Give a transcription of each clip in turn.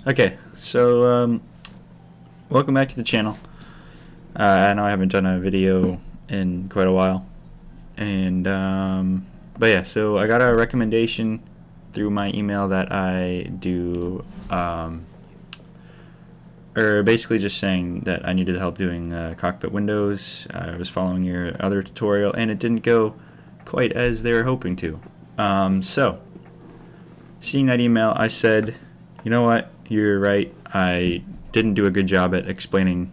Okay, so welcome back to the channel. I know I haven't done a video in quite a while, and but yeah, so I got a recommendation through my email that I do, or basically just saying that I needed help doing cockpit windows. I was following your other tutorial, and it didn't go quite as they were hoping to. So, seeing that email, I said, you know what? You're right. I didn't do a good job at explaining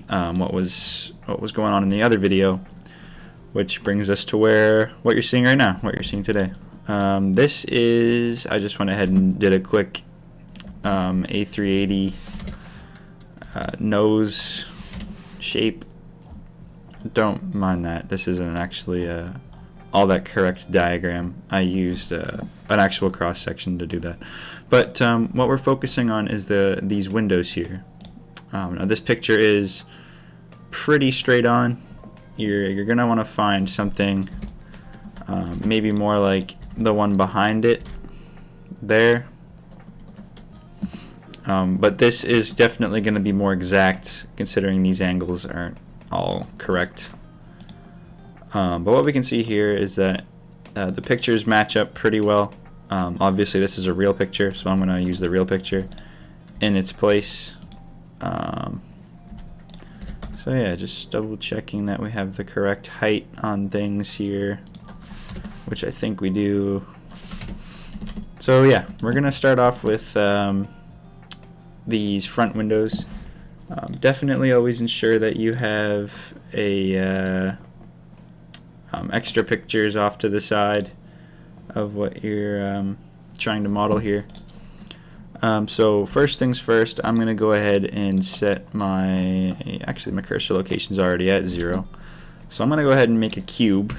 what was going on in the other video, which brings us to what you're seeing right now, what you're seeing today. This is, I just went ahead and did a quick A380 nose shape. Don't mind that. This isn't actually all that correct diagram. I used an actual cross section to do that. But what we're focusing on is these windows here. Now this picture is pretty straight on. You're gonna want to find something maybe more like the one behind it there. But this is definitely going to be more exact, considering these angles aren't all correct. But what we can see here is that the pictures match up pretty well. Obviously this is a real picture, so I'm going to use the real picture in its place. So yeah, just double checking that we have the correct height on things here, which I think we do. So yeah, we're going to start off with these front windows. Definitely always ensure that you have a extra pictures off to the side of what you're trying to model here. So first things first, I'm going to go ahead and set my cursor location is already at 0. So I'm going to go ahead and make a cube.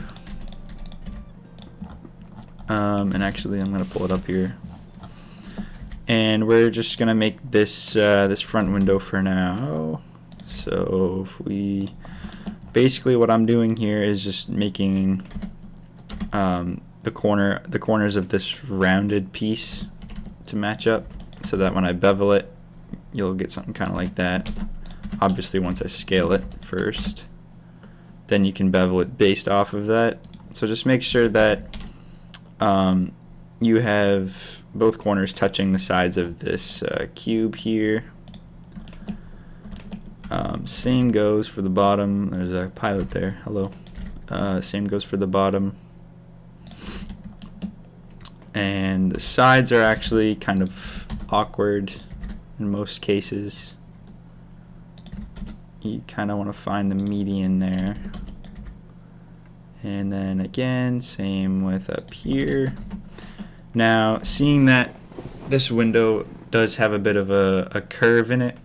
And actually I'm going to pull it up here. And we're just going to make this this front window for now. So if we basically what I'm doing here is just making the corners of this rounded piece to match up, so that when I bevel it, you'll get something kind of like that. Obviously, once I scale it first, then you can bevel it based off of that. So just make sure that you have both corners touching the sides of this cube here. Same goes for the bottom. There's a pilot there. Hello. Same goes for the bottom. And the sides are actually kind of awkward in most cases. You kind of want to find the median there. And then again, same with up here. Now, seeing that this window does have a bit of a curve in it,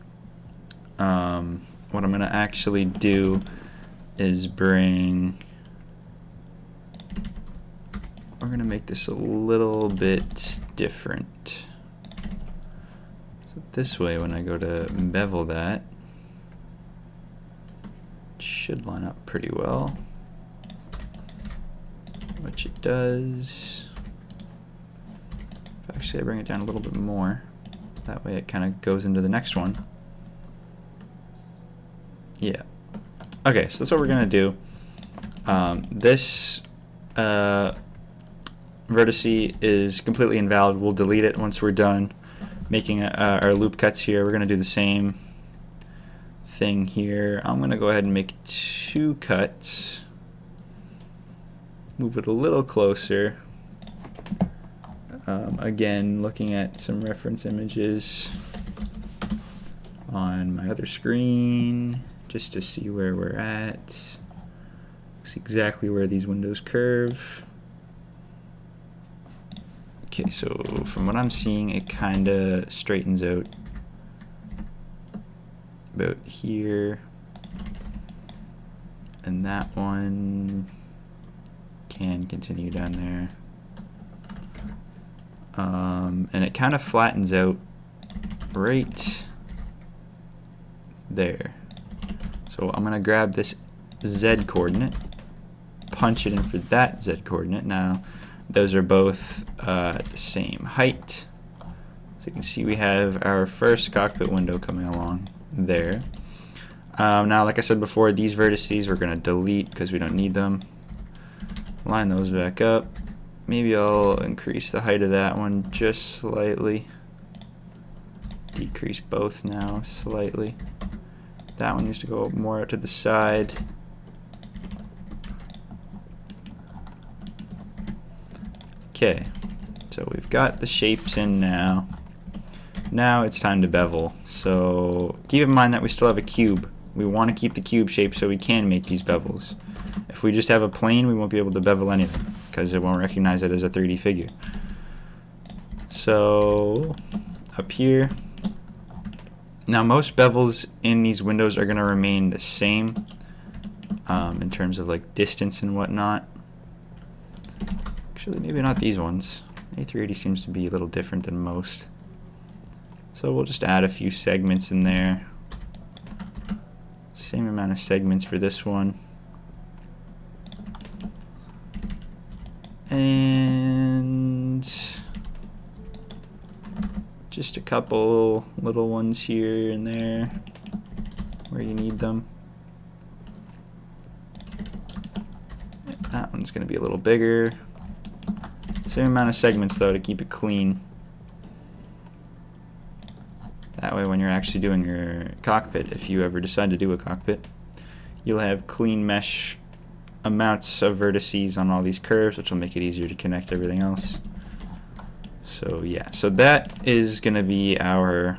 what I'm going to actually do is we're going to make this a little bit different. So this way, when I go to bevel that, it should line up pretty well, which it does. Actually, I bring it down a little bit more. That way it kind of goes into the next one. Yeah. Okay, so that's what we're going to do. This vertice is completely invalid. We'll delete it once we're done making our loop cuts here. We're going to do the same thing here. I'm going to go ahead and make 2 cuts. Move it a little closer. Again, looking at some reference images on my other screen just to see where we're at. See exactly where these windows curve. Okay, so from what I'm seeing, it kind of straightens out about here, and that one can continue down there. And it kind of flattens out right there. So I'm going to grab this Z coordinate, punch it in for that Z coordinate. Now those are both at the same height, So you can see we have our first cockpit window coming along there. Now, like I said before, these vertices we're going to delete because we don't need them. Line those back up. Maybe I'll increase the height of that one just slightly. Decrease both now slightly. That one needs to go more out to the side. Okay, so we've got the shapes in now. Now it's time to bevel. So keep in mind that we still have a cube. We want to keep the cube shape so we can make these bevels. If we just have a plane, we won't be able to bevel anything because it won't recognize it as a 3D figure. So up here. Now most bevels in these windows are going to remain the same in terms of like distance and whatnot. Actually, maybe not these ones. A380 seems to be a little different than most. So we'll just add a few segments in there. Same amount of segments for this one. And just a couple little ones here and there where you need them. That one's going to be a little bigger. Same amount of segments though to keep it clean. That way when you're actually doing your cockpit, if you ever decide to do a cockpit, you'll have clean mesh amounts of vertices on all these curves, which will make it easier to connect everything else. So yeah, so that is going to be our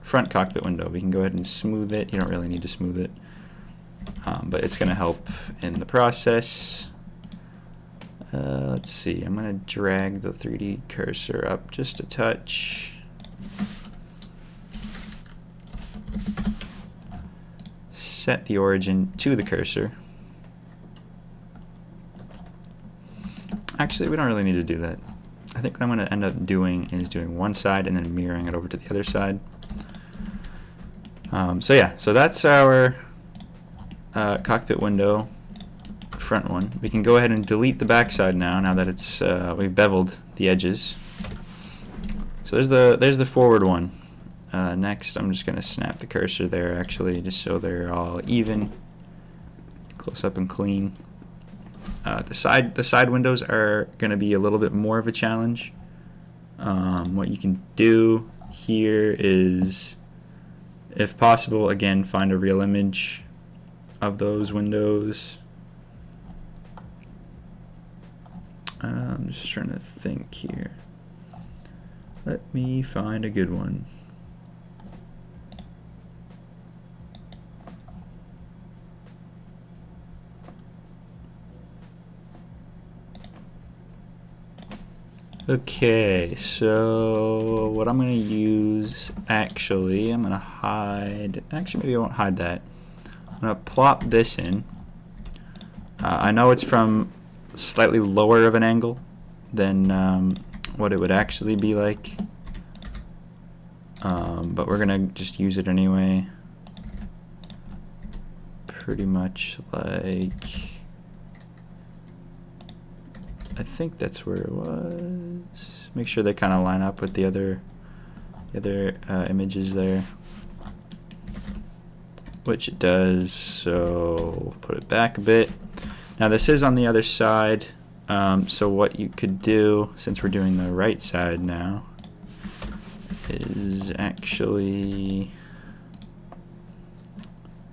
front cockpit window. We can go ahead and smooth it. You don't really need to smooth it, but it's going to help in the process. Let's see, I'm going to drag the 3D cursor up just a touch. Set the origin to the cursor. Actually, we don't really need to do that. I think what I'm going to end up doing is doing one side and then mirroring it over to the other side. So yeah, so that's our cockpit window, front one. We can go ahead and delete the back side now that it's we've beveled the edges. So there's the forward one. Next, I'm just going to snap the cursor there, actually, just so they're all even, close up and clean. The side windows are going to be a little bit more of a challenge. What you can do here is, if possible, again, find a real image of those windows. I'm just trying to think here. Let me find a good one. Okay, so what I'm going to use, actually, I'm going to hide, actually maybe I won't hide that. I'm going to plop this in. I know it's from slightly lower of an angle than what it would actually be like, but we're going to just use it anyway. Pretty much like, I think that's where it was. Make sure they kind of line up with the other images there, which it does. So put it back a bit. Now this is on the other side, so what you could do, since we're doing the right side now, is actually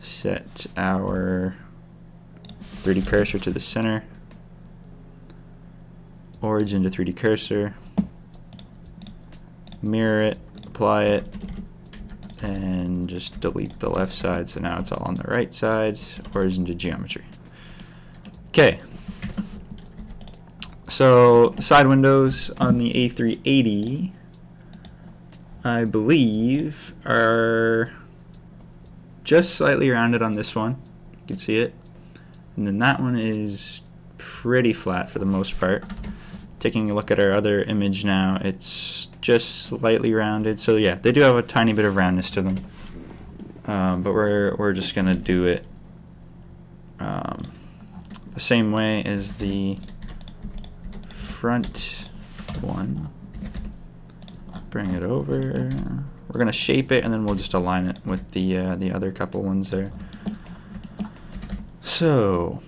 set our 3D cursor to the center. Origin to 3D cursor, mirror it, apply it, and just delete the left side, so now it's all on the right side. Origin to geometry. Okay, so side windows on the A380, I believe, are just slightly rounded on this one. You can see it, and then that one is pretty flat for the most part. Taking a look at our other image now, it's just slightly rounded. So yeah, they do have a tiny bit of roundness to them, but we're just gonna do it the same way as the front one. bring it over. We're gonna shape it and then we'll just align it with the other couple ones there. So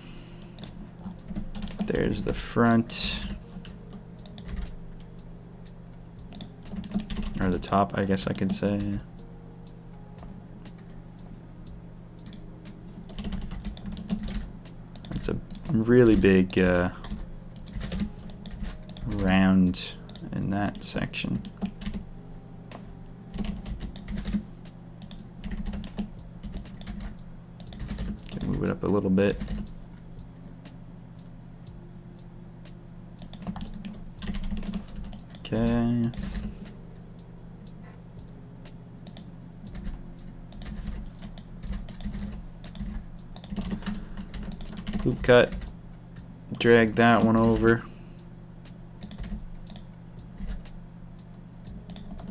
there's the front, or the top, I guess I could say. It's a really big round in that section. Can move it up a little bit. Okay. Loop cut. Drag that one over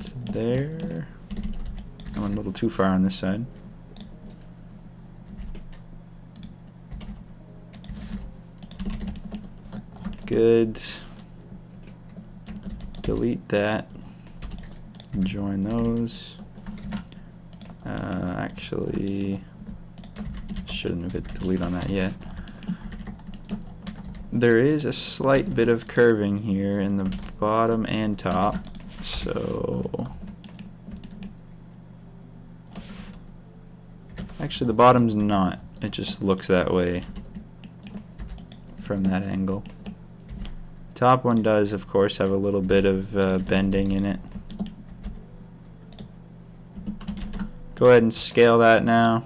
to there. I went a little too far on this side. Good. Delete that. Join those. Actually, shouldn't have hit delete on that yet. There is a slight bit of curving here in the bottom and top, so actually the bottom's not, it just looks that way from that angle. Top one does of course have a little bit of bending in it. Go ahead and scale that now.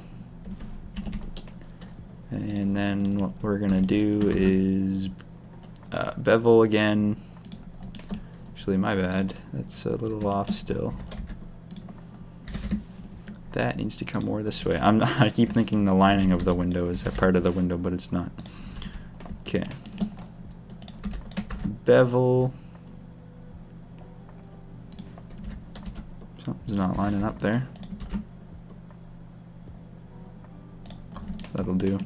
And then what we're gonna do is bevel again. Actually, my bad. That's a little off still. That needs to come more this way. I keep thinking the lining of the window is a part of the window, but it's not. Okay. Bevel. Something's not lining up there. That'll do.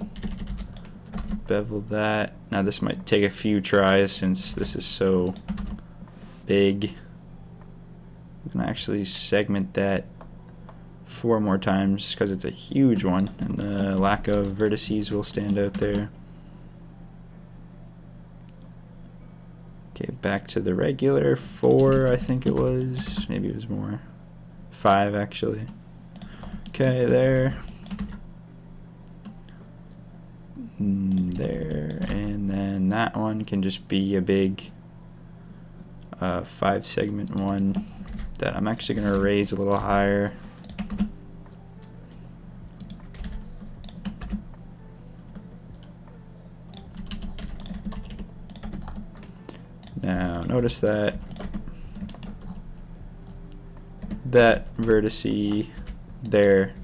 Bevel that. Now this might take a few tries since this is so big. I'm gonna actually segment that 4 more times because it's a huge one and the lack of vertices will stand out there. Okay, back to the regular 4, I think it was. Maybe it was more. 5 actually. Okay, there. There, and then that one can just be a big 5 segment one that I'm actually going to raise a little higher. Now notice that vertice there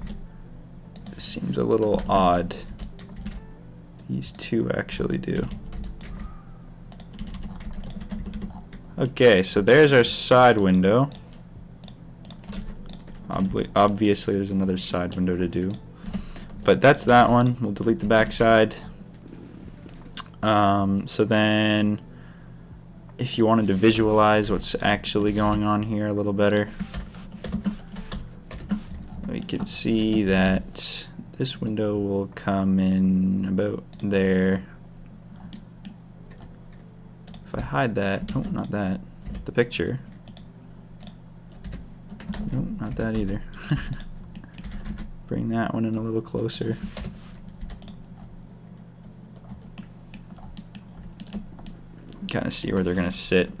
seems a little odd. These two actually do. Okay, so there's our side window. Obviously there's another side window to do, but that's that one. We'll delete the back side. So then if you wanted to visualize what's actually going on here a little better, we can see that this window will come in about there. If I hide that, oh, not that, the picture. Nope, not that either. Bring that one in a little closer. Kind of see where they're gonna sit.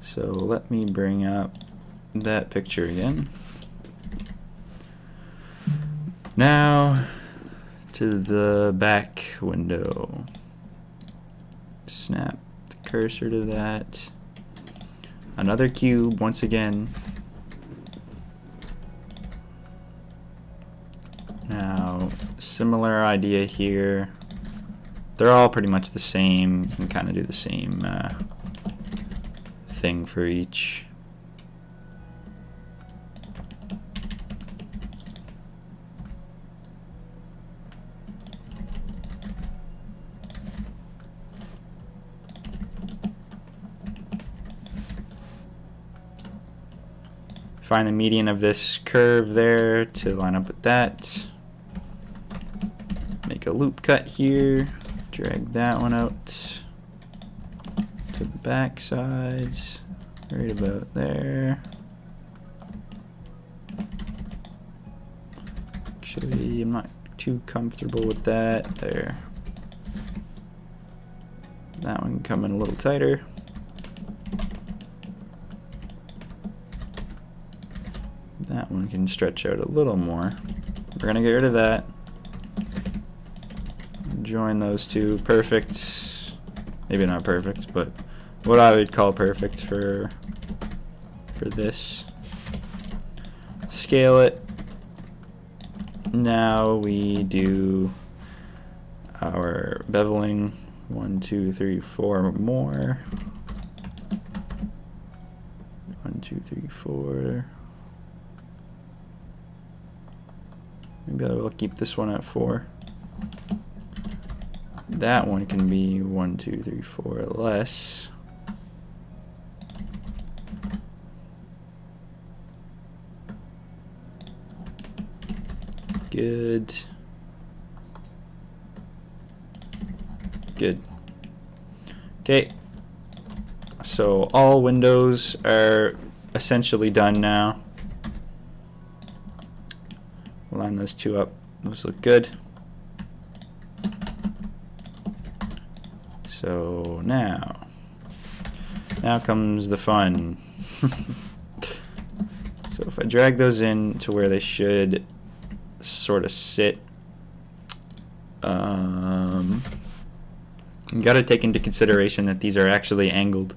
So let me bring up that picture again. Now to the back window. Snap the cursor to that. Another cube once again. Now, similar idea here. They're all pretty much the same. You can kind of do the same thing for each. find the median of this curve there to line up with that. Make a loop cut here, drag that one out to the back side, right about there. Actually, I'm not too comfortable with that. There. That one can come in a little tighter. That one can stretch out a little more. We're gonna get rid of that. Join those two. Perfect. Maybe not perfect, but what I would call perfect for this. Scale it. Now we do our beveling. 1, 2, 3, 4 more. 1, 2, 3, 4. Maybe I will keep this one at 4. That one can be 1, 2, 3, 4 less. Good. Good. Okay. So all windows are essentially done now. Line those two up. Those look good. So now comes the fun. So if I drag those in to where they should sort of sit, you got to take into consideration that these are actually angled.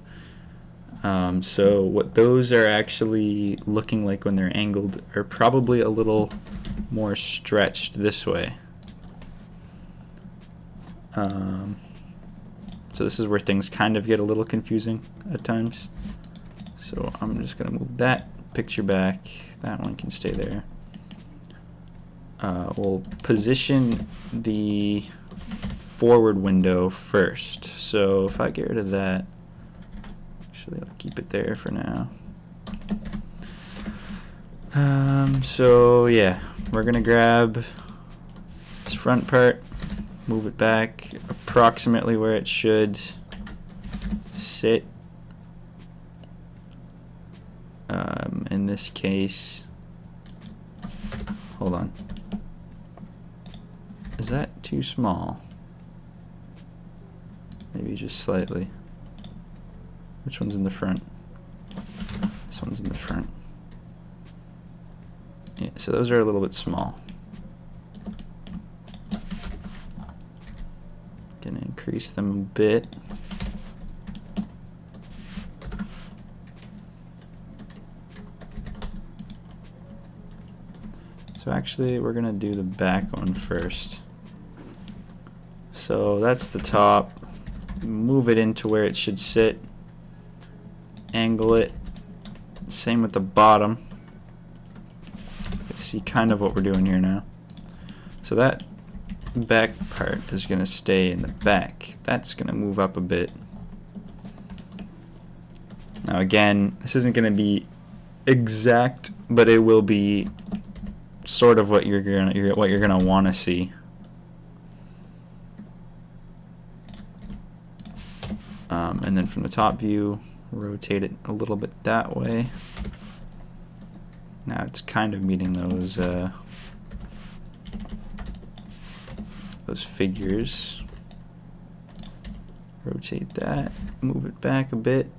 So what those are actually looking like when they're angled are probably a little more stretched this way. So this is where things kind of get a little confusing at times. So I'm just going to move that picture back. That one can stay there. We'll position the forward window first. So if I get rid of that, actually I'll keep it there for now. So yeah, we're gonna grab this front part, move it back approximately where it should sit. In this case, hold on. Is that too small? Maybe just slightly. Which one's in the front? This one's in the front. Yeah, so those are a little bit small. Gonna increase them a bit. So actually we're gonna do the back one first. So that's the top. Move it into where it should sit. Angle it. Same with the bottom. See kind of what we're doing here now. So that back part is going to stay in the back. That's going to move up a bit. Now again, this isn't going to be exact, but it will be sort of what you're gonna want to see. And then from the top view, rotate it a little bit that way. Now it's kind of meeting those figures. Rotate that, move it back a bit.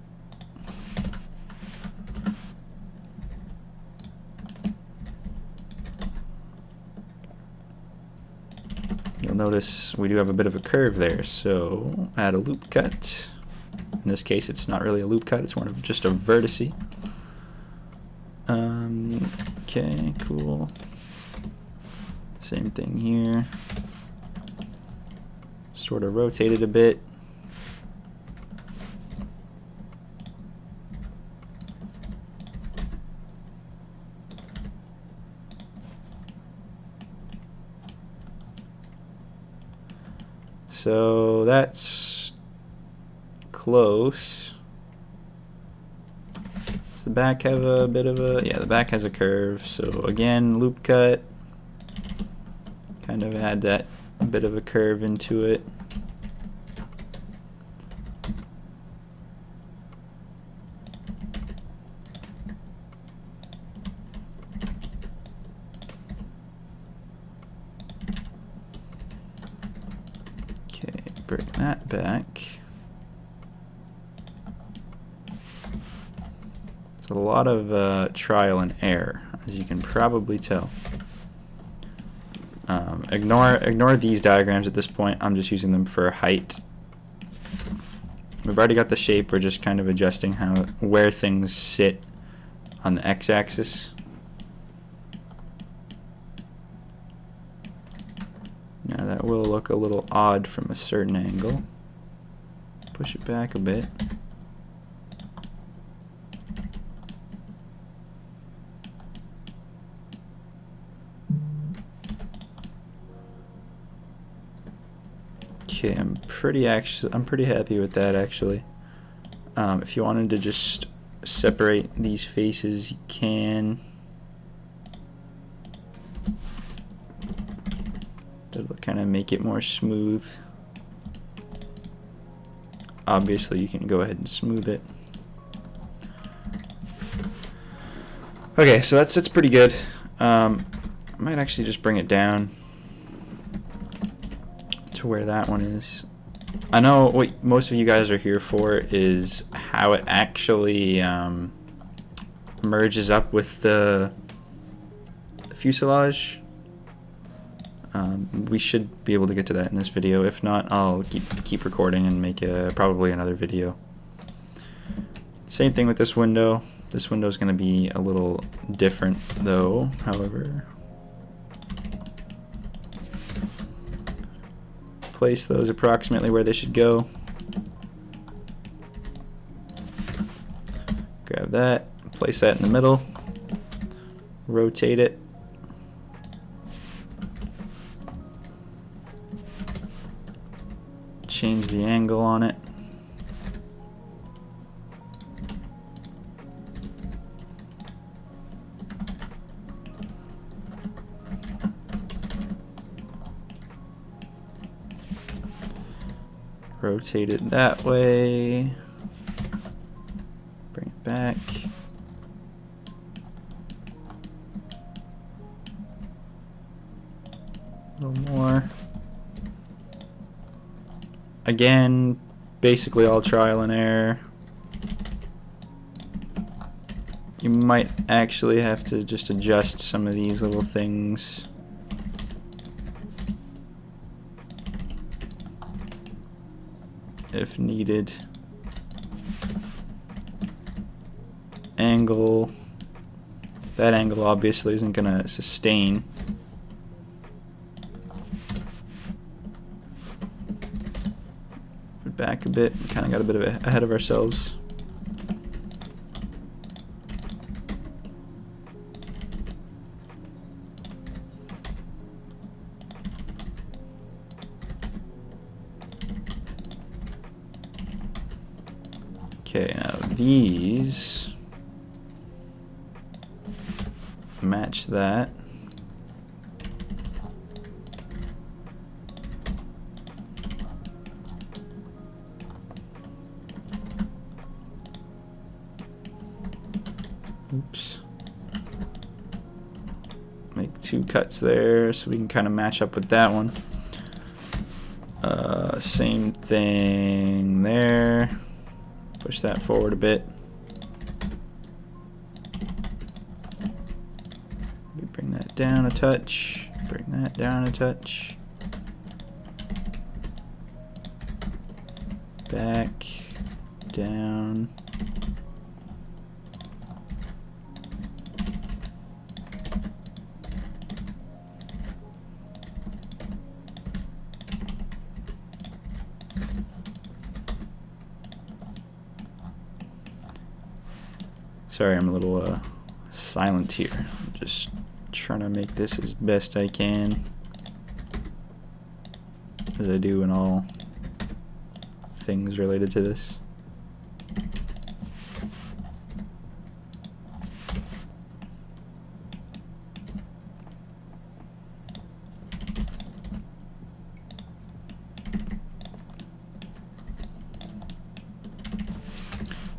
You'll notice we do have a bit of a curve there, so add a loop cut. In this case, it's not really a loop cut, it's more of just a vertice. Okay, cool. Same thing here. Sort of rotate it a bit. So that's close. Does the back have a bit of a... Yeah, the back has a curve. So again, loop cut. Kind of add that bit of a curve into it. Okay, bring that back. It's a lot of trial and error, as you can probably tell. Ignore these diagrams at this point. I'm just using them for height. We've already got the shape. We're just kind of adjusting where things sit on the x-axis. Now that will look a little odd from a certain angle. Push it back a bit. Okay, I'm pretty happy with that actually. If you wanted to just separate these faces, you can. That'll kind of make it more smooth. Obviously, you can go ahead and smooth it. Okay, so that's pretty good. I might actually just bring it down to where that one is. I know what most of you guys are here for is how it actually merges up with the fuselage. We should be able to get to that in this video. If not, I'll keep recording and make probably another video. Same thing with this window. This window is going to be a little different though, however. Place those approximately where they should go. Grab that, place that in the middle, rotate it. Change the angle on it. Rotate it that way. Bring it back. A little more. Again, basically all trial and error. You might actually have to just adjust some of these little things. If needed. Angle. That angle obviously isn't going to sustain. Put back a bit. Kind of got a bit ahead of ourselves. Okay, now these match that. Oops. Make 2 cuts there so we can kind of match up with that one. Same thing there. Push that forward a bit. Bring that down a touch. Bring that down a touch. Back, down. Sorry, I'm a little silent here. I'm just trying to make this as best I can, as I do in all things related to this.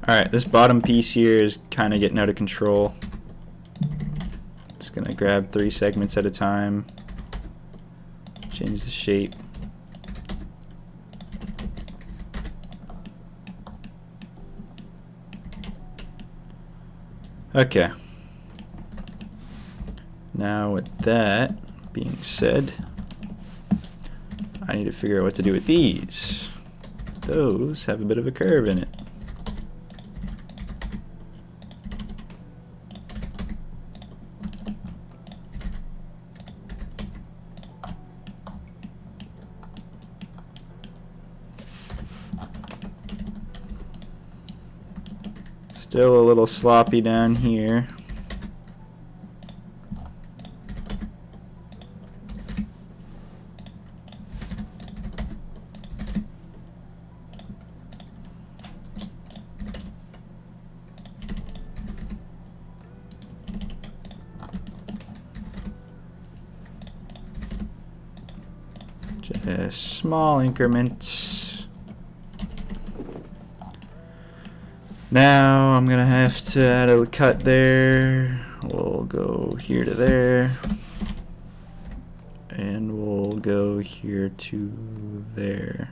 Alright, this bottom piece here is kind of getting out of control. Just gonna grab 3 segments at a time, change the shape. Okay. Now with that being said, I need to figure out what to do with these. Those have a bit of a curve in it. Still a little sloppy down here. Just small increments. Now I'm gonna have to add a cut there. We'll go here to there, and we'll go here to there.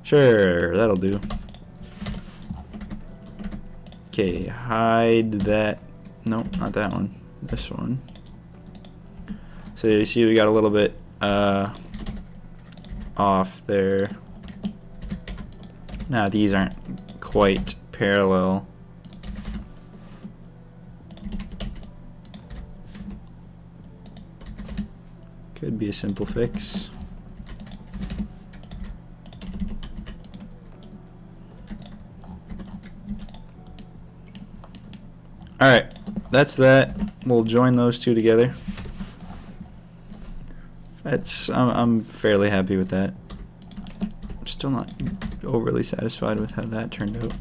Sure, that'll do. Okay, hide that. No, not that one. This one. So you see we got a little bit off there. Now these aren't quite parallel. Could be a simple fix. Alright, that's that. We'll join those two together. I'm fairly happy with that. I'm still not overly satisfied with how that turned out.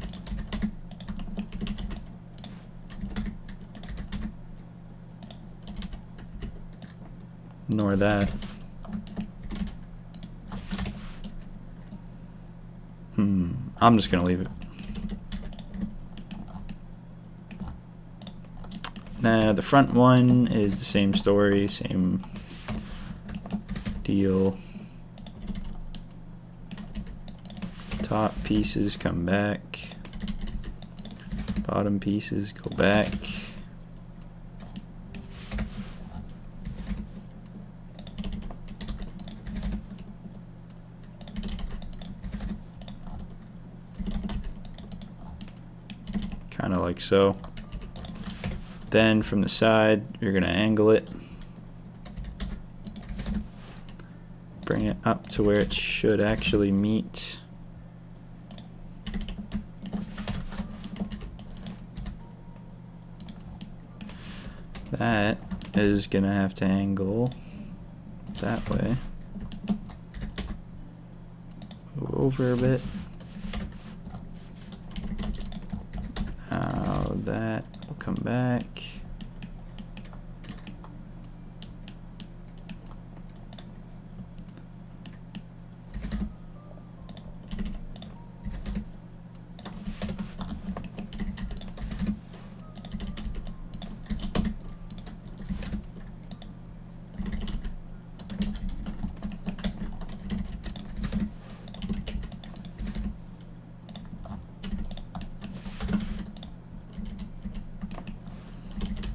Nor that. I'm just gonna leave it. Now the front one is the same story, same deal. Top pieces come back. Bottom pieces go back. Kind of like so. Then from the side, you're going to angle it. Bring it up to where it should actually meet. That is going to have to angle that way. Move over a bit. Now that will come back.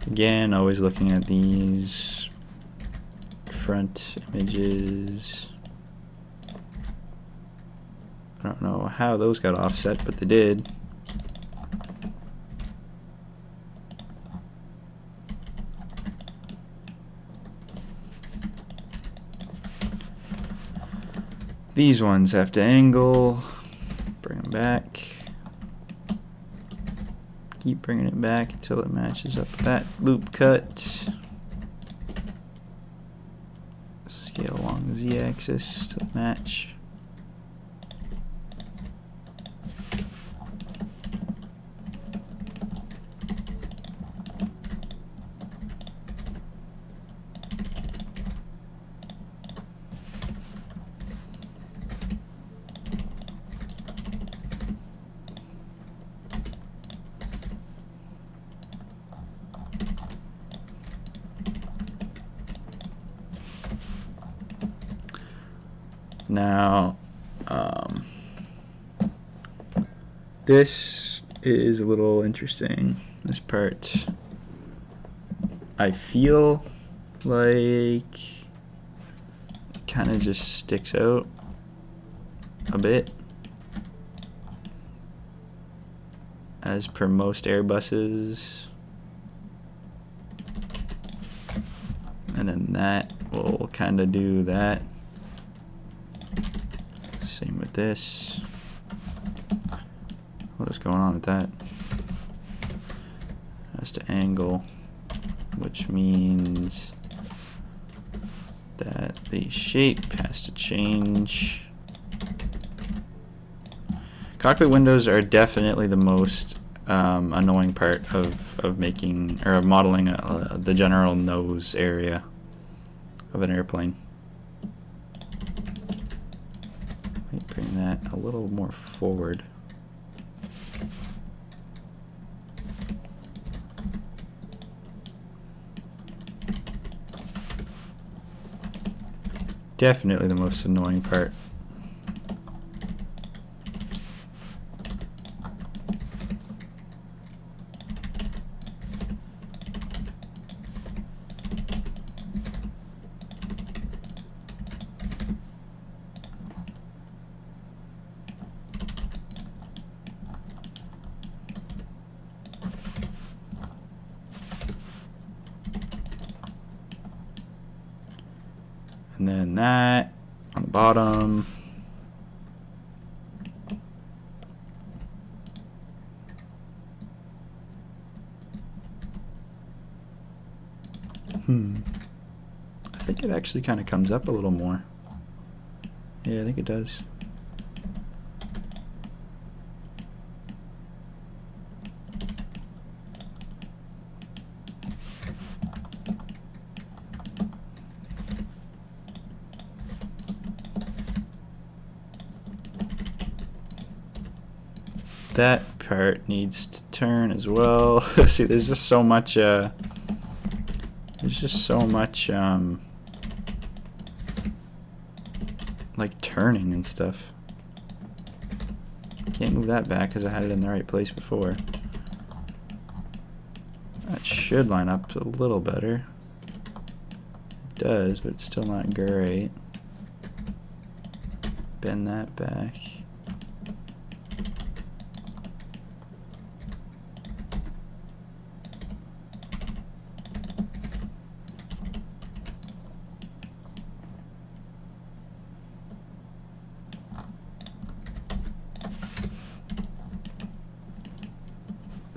Again, always looking at these front images. I don't know how those got offset, but they did. These ones have to angle, bring them back. Keep bringing it back until it matches up with that loop cut. Scale along the z-axis to match. Now, this is a little interesting. This part, I feel like kind of just sticks out a bit, as per most Airbuses. And then that will kind of do that. Same with this. What is going on with that? It has to angle, which means that the shape has to change. Cockpit windows are definitely the most annoying part of making or of modeling the general nose area of an airplane. Let me bring that a little more forward. Definitely the most annoying part. And then that on the bottom. I think it actually kind of comes up a little more. Yeah, I think it does. That part needs to turn as well. See, there's just so much like turning and stuff. Can't move that back because I had it in the right place before. That should line up a little better. It does, but it's still not great. Bend that back.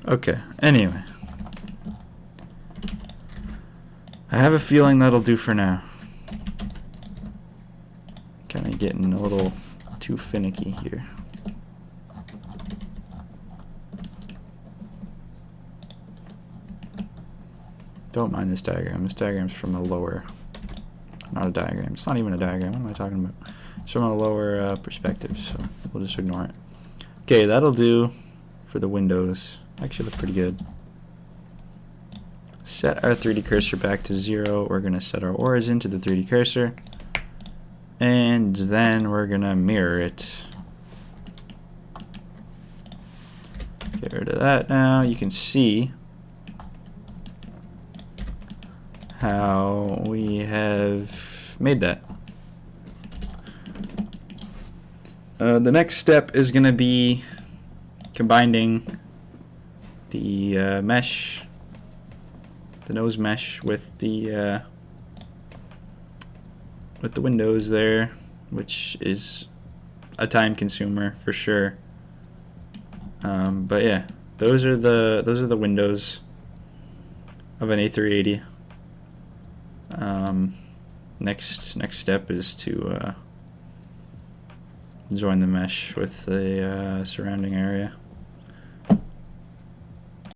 Okay, anyway. I have a feeling that'll do for now. Kind of getting a little too finicky here. Don't mind this diagram. This diagram's from a lower, not a diagram. It's not even a diagram. What am I talking about? It's from a lower perspective, so we'll just ignore it. Okay, that'll do for the windows. Actually look pretty good. Set our 3D cursor back to 0. We're going to set our origin to the 3D cursor. And then we're going to mirror it. Get rid of that now. You can see how we have made that. The next step is going to be combining the mesh, the nose mesh with the windows there, which is a time consumer for sure. But yeah, those are the windows of an A380. Next step is to join the mesh with the surrounding area.